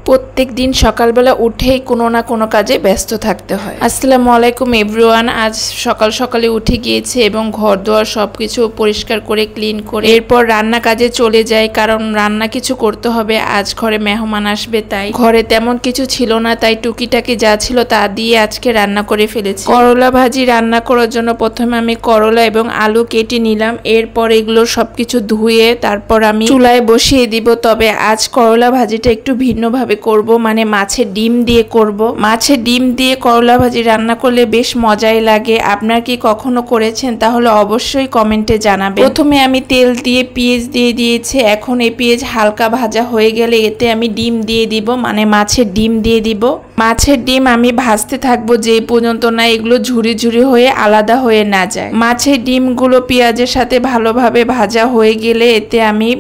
প্রত্যেক দিন সকালবেলা উঠেই কোনো না কোনো কাজে ব্যস্ত থাকতে হয়। আসসালামু আলাইকুম এভরিওয়ান। আজ সকাল সকালে উঠে গিয়েছে এবং ঘর দুয়ার সবকিছু পরিষ্কার করে ক্লিন করে এরপর রান্না কাজে চলে যাই, কারণ রান্না কিছু করতে হবে। আজ ঘরে মেহমান আসবে, তাই ঘরে তেমন কিছু ছিল না, তাই টুকিটাকি যা ছিল তা দিয়ে আজকে রান্না করে ফেলেছি। করলা ভাজি রান্না করার জন্য প্রথমে আমি করলা এবং আলু কেটে নিলাম। এরপর এগুলো সবকিছু ধুয়ে তারপর আমি চুলায় বসিয়ে দিব। তবে আজ করলা ভাজিটা একটু ভিন্নভাবে করব, মানে মাছের ডিম দিয়ে করব। মাছের ডিম দিয়ে করলা ভাজি রান্না করলে বেশ মজাই লাগে। আপনার কি কখনো করেছেন? তাহলে অবশ্যই কমেন্টে জানাবেন। প্রথমে আমি তেল দিয়ে পেঁয়াজ দিয়ে দিয়েছি। এখন এই পেঁয়াজ হালকা ভাজা হয়ে গেলে এতে আমি ডিম দিয়ে দিব, মানে মাছের ডিম দিয়ে দিব। মাছের ডিম আমি ভাজতে থাকবো যে পর্যন্ত না এগুলো ঝুরি ঝুরি হয়ে আলাদা হয়ে না যায়। মাছের ডিমগুলো পেঁয়াজের সাথে ভালোভাবে ভাজা হয়ে গেলে এতে আমি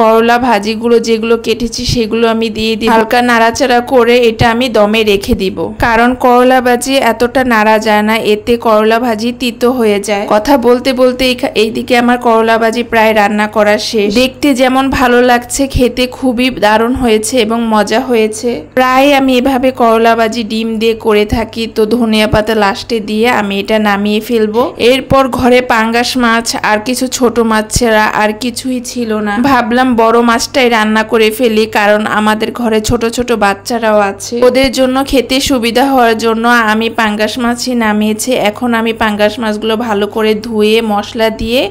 করলা ভাজিগুলো যেগুলো কেটেছি সেগুলো আমি দিয়ে দিই। হালকা নাড়াচাড়া করে এটা আমি দমে রেখে দিব, কারণ করলা ভাজি এতটা নাড়া যায় না, এতে করলা ভাজি তিতো হয়ে যায়। কথা বলতে বলতে এইদিকে আমার করলা ভাজি প্রায় রান্না করা শেষ। দেখতে যেমন ভালো লাগছে, খেতে খুবই দারুণ হয়েছে এবং মজা হয়েছে। প্রায় আমি এভাবে করলা ভাজি ডিম দিয়ে করে থাকি। তো ধনিয়া পাতা লাস্টে দিয়ে আমি এটা নামিয়ে ফেলবো। এরপর ঘরে পাঙ্গাস মাছ আর কিছু ছোট মাছ ছাড়া আর কিছুই ছিল না। ভাবলাম বড় মাছটাই রান্না করে ফেলি, কারণ আমাদের ঘরে ছোট ছোট বাচ্চারাও আছে, ওদের জন্য খেতে সুবিধা হওয়ার জন্য আমি পাঙ্গাস মাছই নামিয়েছি। এখন আমি পাঙ্গাস মাছগুলো ভালো করে ধুয়ে মশলা দিয়ে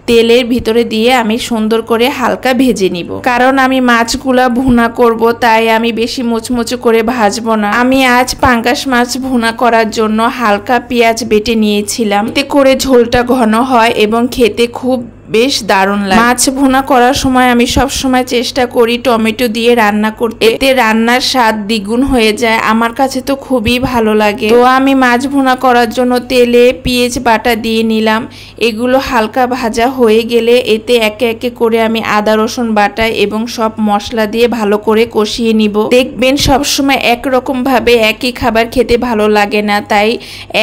তেলের ভিতরে দিয়ে আমি সুন্দর করে হালকা ভেজে নিব, কারণ আমি মাছগুলা ভুনা করব, তাই আমি বেশি মুচমুচে করে ভাজবো না। আমি আজ পাঙ্গাস মাছ ভুনা করার জন্য হালকা পেঁয়াজ বেটে নিয়েছিলাম, এতে করে ঝোলটা ঘন হয় এবং খেতে খুব বেশ দারুণ লাগে। মাছ ভুনা করার সময় আমি সব সময় চেষ্টা করি টমেটো দিয়ে রান্না করতে, এতে রান্নার স্বাদ দ্বিগুণ হয়ে যায়। আমার কাছে তো খুবই ভালো লাগে। তো আমি মাছ ভুনা করার জন্য তেলে পেঁয়াজ বাটা দিয়ে নিলাম। এগুলো হালকা ভাজা হয়ে গেলে এতে একে একে করে আমি আদা রসুন বাটা এবং সব মশলা দিয়ে ভালো করে কষিয়ে নিব। দেখবেন সবসময় একরকম ভাবে একই খাবার খেতে ভালো লাগে না, তাই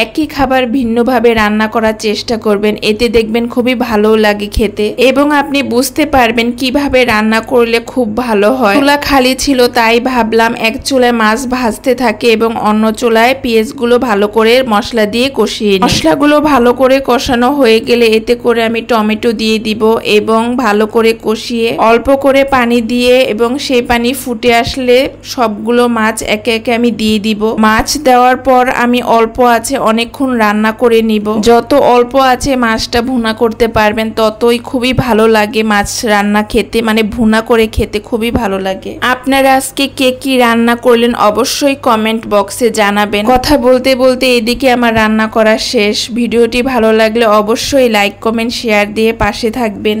একই খাবার ভিন্নভাবে রান্না করার চেষ্টা করবেন, এতে দেখবেন খুবই ভালো লাগে খেতে এবং আপনি বুঝতে পারবেন কিভাবে রান্না করলে খুব ভালো হয়। চুলা খালি ছিল, তাই ভাবলাম এক চুলায় মাছ ভাজতে থাকে এবং অন্য চুলায় পেঁয়াজগুলো ভালো করে মশলা দিয়ে কষিয়ে নিই। মশলাগুলো ভালো করে কষানো হয়ে গেলে এতে করে আমি টমেটো দিয়ে দিব এবং ভালো করে কষিয়ে অল্প করে পানি দিয়ে এবং সেই পানি ফুটে আসলে সবগুলো মাছ একে একে আমি দিয়ে দিব। মাছ দেওয়ার পর আমি অল্প আছে অনেকক্ষণ রান্না করে নিব। যত অল্প আছে মাছটা ভুনা করতে পারবেন ততই খুবই ভালো লাগে মাছ রান্না খেতে, মানে ভুনা করে খেতে খুবই ভালো লাগে। আপনারা আজকে কে কি রান্না করলেন অবশ্যই কমেন্ট বক্সে জানাবেন। কথা বলতে বলতে এদিকে আমার রান্না করা শেষ। ভিডিওটি ভালো লাগলে অবশ্যই লাইক কমেন্ট শেয়ার দিয়ে পাশে থাকবেন।